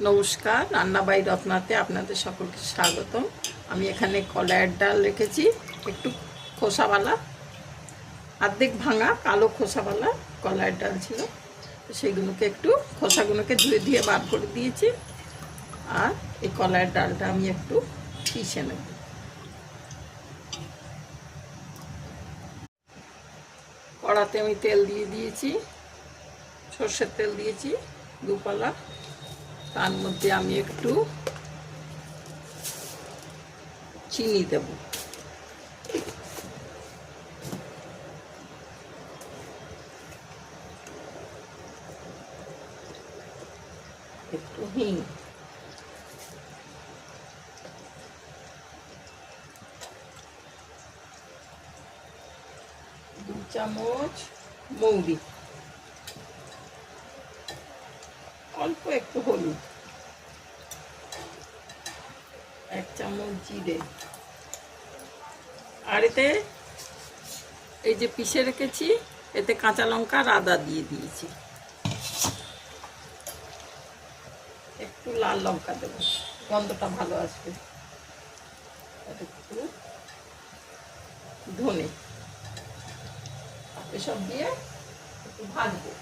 নমস্কার, রান্না বাই রত্নাতে আপনাদের সকলকে স্বাগতম। আমি এখানে কলাইয়ের ডাল রেখেছি, একটু খোসাওয়ালা, অর্ধেক ভাঙা কালো খোসাওয়ালা কলাইয়ের ডাল ছিল। সেইগুলোকে একটু খোসাগুলোকে ধুয়ে ধুয়ে বার করে দিয়েছি। আর এই কলাইয়ের ডালটা আমি একটু পিষে নেব। কড়াতে আমি তেল দিয়ে দিয়েছি, সর্ষের তেল দিয়েছি 2 কলা। তার মধ্যে আমি একটু চিনি দেব, একটু হিং, 2 চামচ মৌরি, অল্প একটু হলুদ, 1 চামচ জিরে। আর এতে এই যে পিষে রেখেছি, এতে কাঁচা লঙ্কা আর আদা দিয়ে দিয়েছি। একটু লাল লঙ্কা দেবো, গন্ধটা ভালো আসবে। আর একটু ধনে, এসব দিয়ে একটু ভাজবো।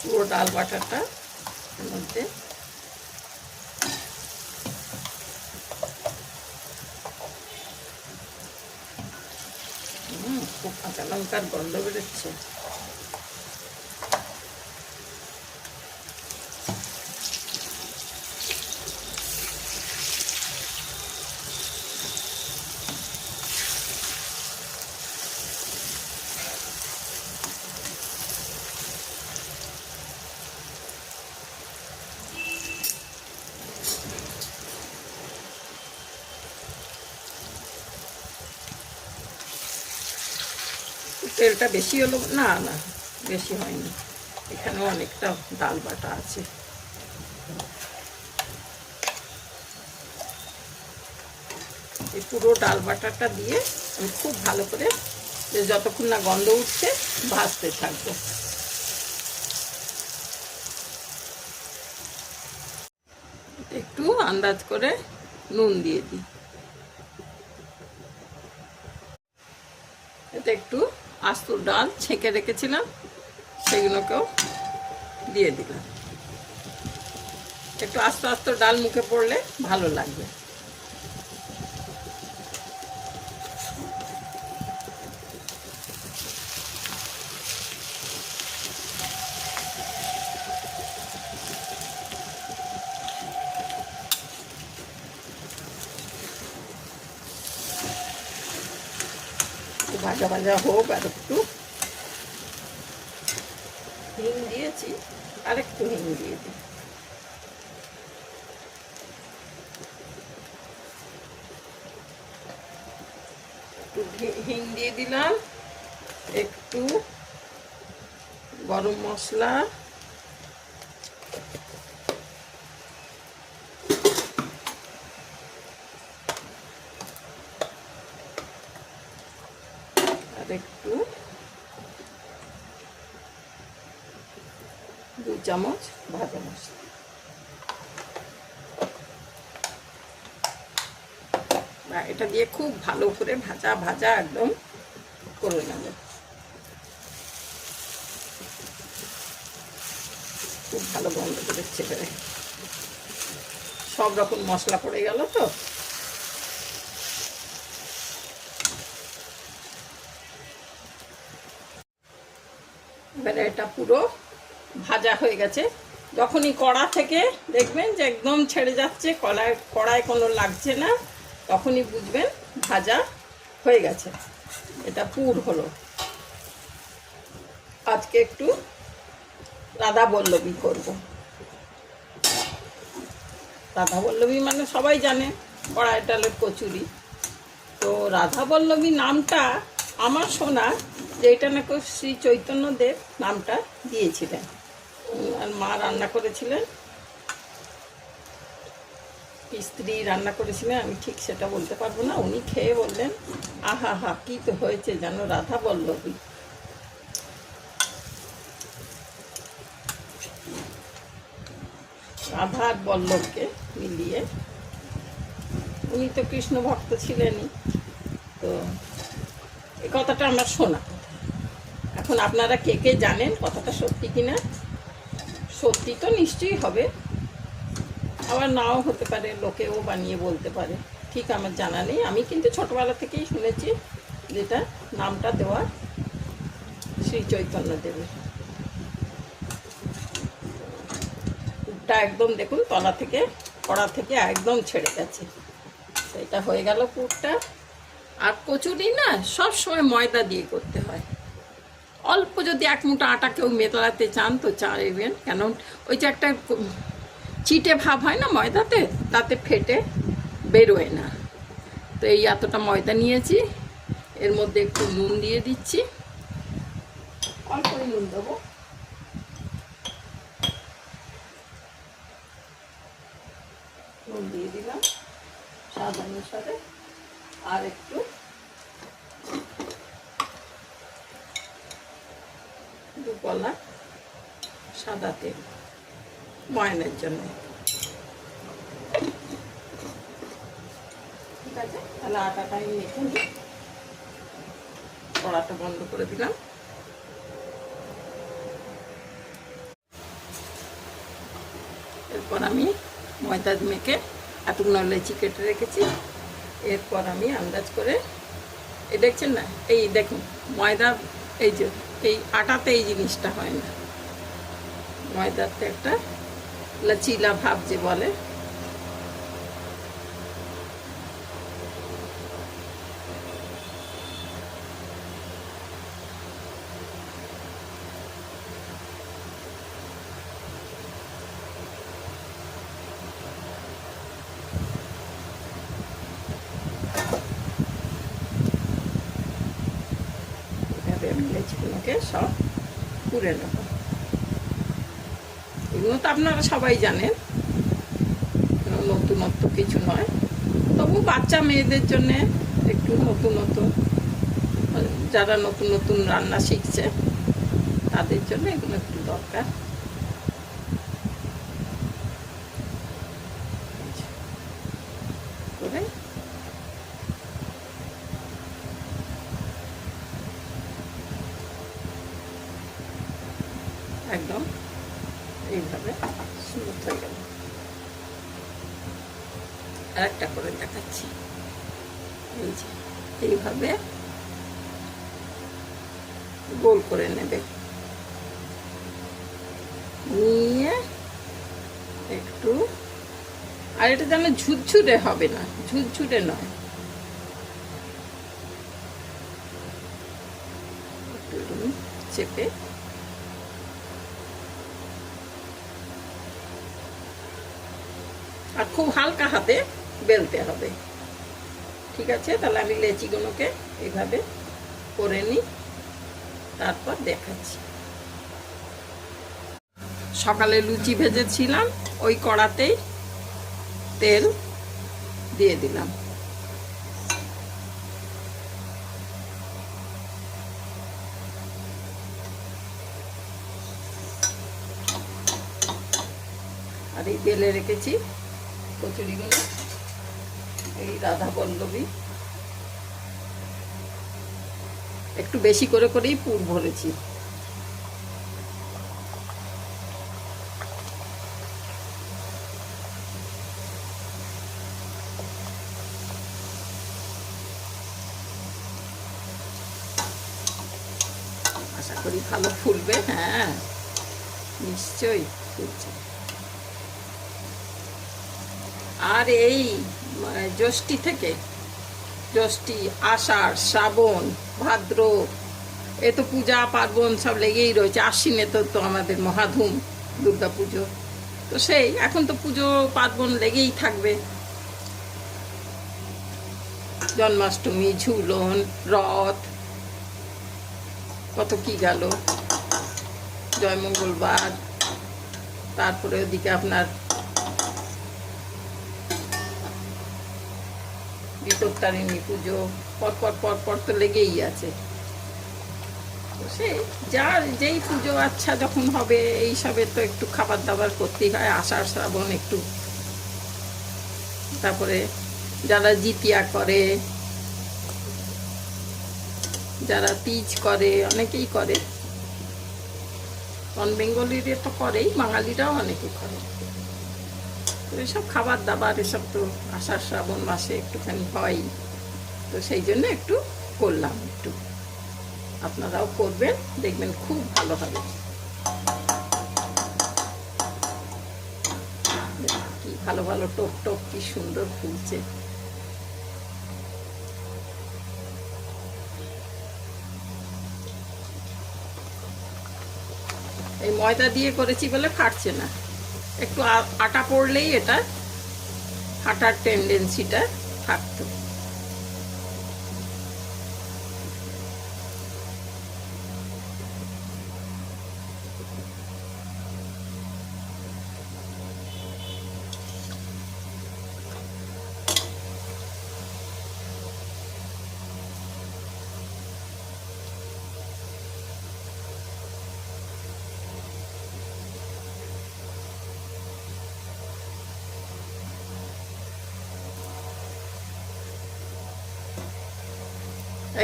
পুরো ডাল বাটাটা এর মধ্যে খুব কাঁচা লঙ্কার গন্ধ বেরোচ্ছে। তেলটা বেশি হলো না, না বেশি হয়নি, এখানেও অনেকটা ডাল বাটা আছে। এই পুরো ডাল বাটাটা দিয়ে আমি খুব ভালো করে যতক্ষণ না গন্ধ উঠছে ভাজতে থাকবো। একটু আন্দাজ করে নুন দিয়ে দিই, এতে একটু আস্ত ডাল ছেঁকে রেখেছিলাম সেগুলোকেও দিয়ে দিলাম। একটু আস্ত আস্ত ডাল মুখে পড়লে ভালো লাগবে। ভাজা ভাজা হোক, আর একটু হিং দিয়েছি, আর একটু হিং দিয়ে দিই। একটু হিং দিয়ে দিলাম, একটু গরম মশলা, আর একটু 2 চামচ ভাজা মশলা। এটা দিয়ে খুব ভালো করে ভাজা ভাজা একদম করে নেব। খুব ভালো গন্ধ বেরোচ্ছে, এবারে সব রকম মশলা পড়ে গেল তো। এবারে এটা পুরো ভাজা হয়ে গেছে। যখনই কড়া থেকে দেখবেন যে একদম ছেড়ে যাচ্ছে, কড়ায় কোনো লাগছে না, তখনই বুঝবেন ভাজা হয়ে গেছে। এটা পুর হলো। আজকে একটু রাধা বল্লভী করব। রাধা বল্লভী মানে সবাই জানে কড়াই ডালের কচুরি। তো রাধা বল্লভী নামটা আমার শোনা যেটা নাকি শ্রী চৈতন্যদেব নামটা দিয়েছিলেন। আর মা রান্না করেছিলেন, স্ত্রী রান্না করেছিলেন, আমি ঠিক সেটা বলতে পারবো না। উনি খেয়ে বললেন, আহা হা, কি তো হয়েছে যেন রাধা বল্লভী। রাধা আর বল্লভকে মিলিয়ে, উনি তো কৃষ্ণ ভক্ত ছিলেনই, তো এই কথাটা আমার শোনা। এখন আপনারা কে কে জানেন কথাটা সত্যি কিনা? সত্যি তো নিশ্চয়ই হবে, আবার নাও হতে পারে, লোকেও বানিয়ে বলতে পারে, ঠিক আমার জানা নেই। আমি কিন্তু ছোটবেলা থেকেই শুনেছি যেটা নামটা দেওয়া শ্রী চৈতন্যদেবের। পুরটা একদম দেখুন তলা থেকে, কড়া থেকে একদম ছেড়ে গেছে। এটা হয়ে গেল পুরটা। আর কচুরি না সব সময় ময়দা দিয়ে করতে হয়। অল্প যদি এক মুঠো আটা কেউ মেলাতে চান তো চাইবেন, কেন ওই যে একটা চিটে ভাব হয় না ময়দাতে, তাতে ফেটে বেরোয় না। তো এই এতটা ময়দা নিয়েছি, এর মধ্যে একটু নুন দিয়ে দিচ্ছি, অল্পই নুন দেবো। নুন দিয়ে দিলাম স্বাদ অনুসারে, আর একটু দুকলা সাদা তেল ময়নের জন্য। ঠিক আছে, তাহলে আটাটা আমি মেখে নিই। কড়াটা বন্ধ করে দিলাম। এরপর আমি ময়দা মেখে এতগুলো লেচি কেটে রেখেছি। এরপর আমি আন্দাজ করে, এই দেখছেন না, এই দেখুন ময়দা, এই যে এই আটাতে এই জিনিসটা হয় না, ময়দাতে একটা লচিলা ভাব যে বলে, আমি লেচিগুলোকে সব পুড়ে নেব। এগুলো তো আপনারা সবাই জানেন, নতুনত্ব কিছু নয়, তবু বাচ্চা মেয়েদের জন্য একটু নতুন নতুন, যারা নতুন নতুন রান্না শিখছে তাদের জন্য এগুলো একটু দরকার। করে একদম এইভাবে স্মুথ হয়ে গেল। আরেকটা করে দেখাচ্ছি, এই যে এইভাবে গোল করে নেবে, নিয়ে একটু, আর এটা যেন ঝুরঝুরে হবে না, ঝুরঝুরে নয়, একটু চেপে আর খুব হালকা হাতে বেলতে হবে। ঠিক আছে, তাহলে আমি লেচিগুলোকে এইভাবে করে নিই, তারপর দেখাচ্ছি। সকালে লুচি ভেজেছিলাম, ওই কড়াতেই তেল দিয়ে দিলাম। আর এই বেলে রেখেছি কচুরিগুলো, এই রাধা পল্লবী, একটু বেশি করে করেই পুর ভরেছি। আশা করি ভালো ফুলবে। হ্যাঁ, নিশ্চয়ই ফুলছে। আর এই জ্যৈষ্ঠী থেকে, জ্যৈষ্ঠী, আষাঢ়, শ্রাবণ, ভাদ্র, এ তো পূজা পার্বণ সব লেগেই রয়েছে। আশ্বিনে তো আমাদের মহাধুম দুর্গা পুজো, তো সেই এখন তো পুজো পার্বণ লেগেই থাকবে। জন্মাষ্টমী, ঝুলন, রথ, কত কি গেল, জয়মঙ্গলবার, তারপরে ওদিকে আপনার বিপত্তারিণী পুজো, পরপর পরপর তো লেগেই আছে। সে যার যেই পুজো আচ্ছা যখন হবে এইসবে তো একটু খাবার দাবার করতেই হয়। আষাঢ় শ্রাবণ একটু, তারপরে যারা জিতিয়া করে, যারা তিজ করে, অনেকেই করে। নন বেঙ্গলিরা তো করেই, বাঙালিরাও অনেকে করে। তো এসব খাবার দাবার এসব তো আষাঢ় শ্রাবণ মাসে একটুখানি হয়, তো সেই জন্য একটু করলাম। একটু আপনারাও করবেন, দেখবেন খুব ভালো হবে। কি ভালো ভালো টোপ টোপ কি সুন্দর ফুলছে। এই ময়দা দিয়ে করেছি বলে ফাটছে না, একটু আটা পড়লেই এটা ফাটার টেন্ডেন্সিটা থাকতো।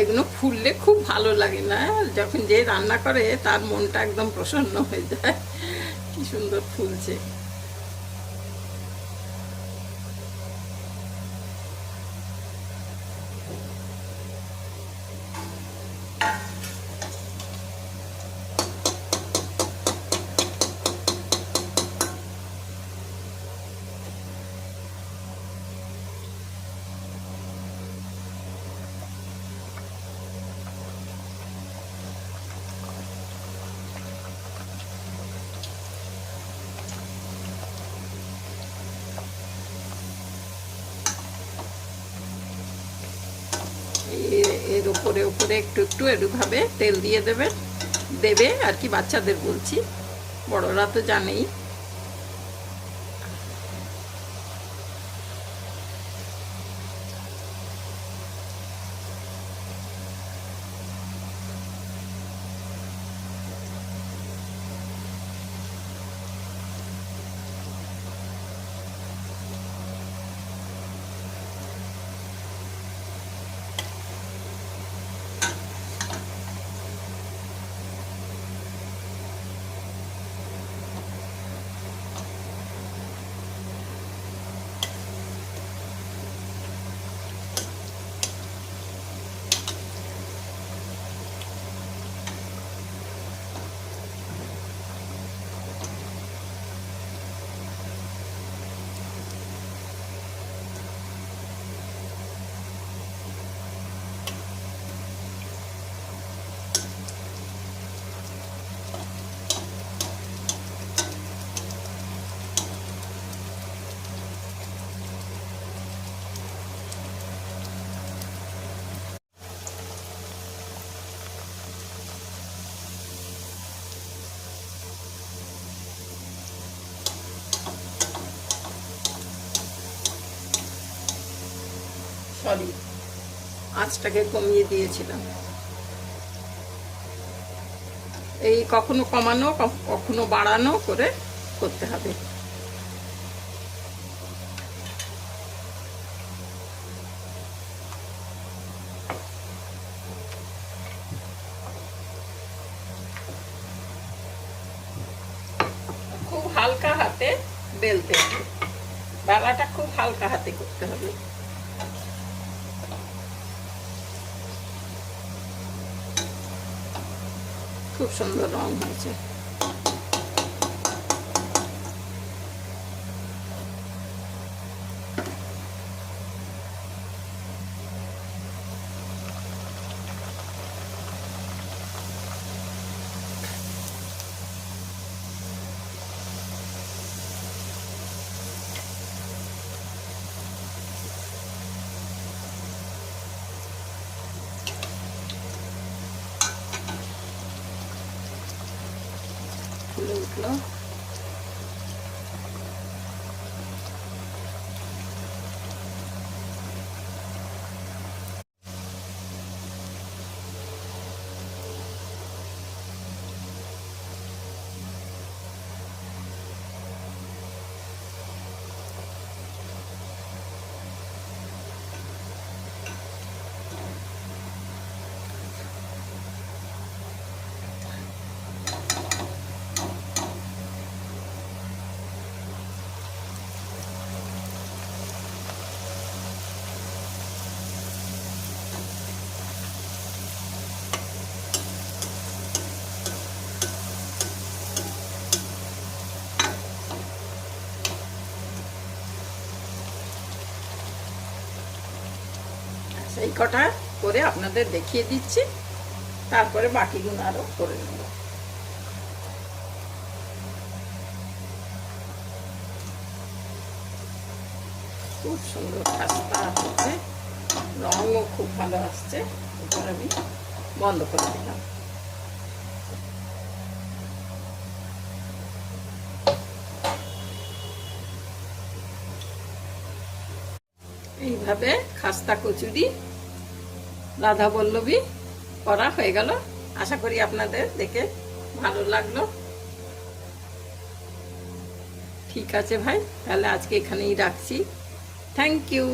এগুলো ফুললে খুব ভালো লাগে না, যখন যে রান্না করে তার মনটা একদম প্রসন্ন হয়ে যায়, কি সুন্দর ফুলছে। এর উপরে উপরে একটু একটু এরভাবে তেল দিয়ে দেবে আর কি। বাচ্চাদের বলছি, বড়রা তো জানেই। সরি, আঁচটাকে কমিয়ে দিয়েছিলাম। এই কখনো কমানো কখনো বাড়ানো করে করতে হবে। খুব হালকা হাতে বেলতে হবে, বেলাটা খুব হালকা হাতে করতে হবে। খুব সুন্দর রং হয়েছে। ফুলে উঠলো। সেই কটা করে আপনাদের দেখিয়ে দিচ্ছি, তারপরে বাকিগুলো আরও করে নেব। খুব সুন্দর খাস্তা হচ্ছে, রঙও খুব ভালো আসছে। এবার আমি বন্ধ করে দিলাম। এইভাবে খাস্তা কচুরি রাধা বল্লভী করা হয়ে গেল। আশা করি আপনাদের দেখে ভালো লাগলো। ঠিক আছে ভাই, তাহলে আজকে এখানেই রাখছি। Thank you.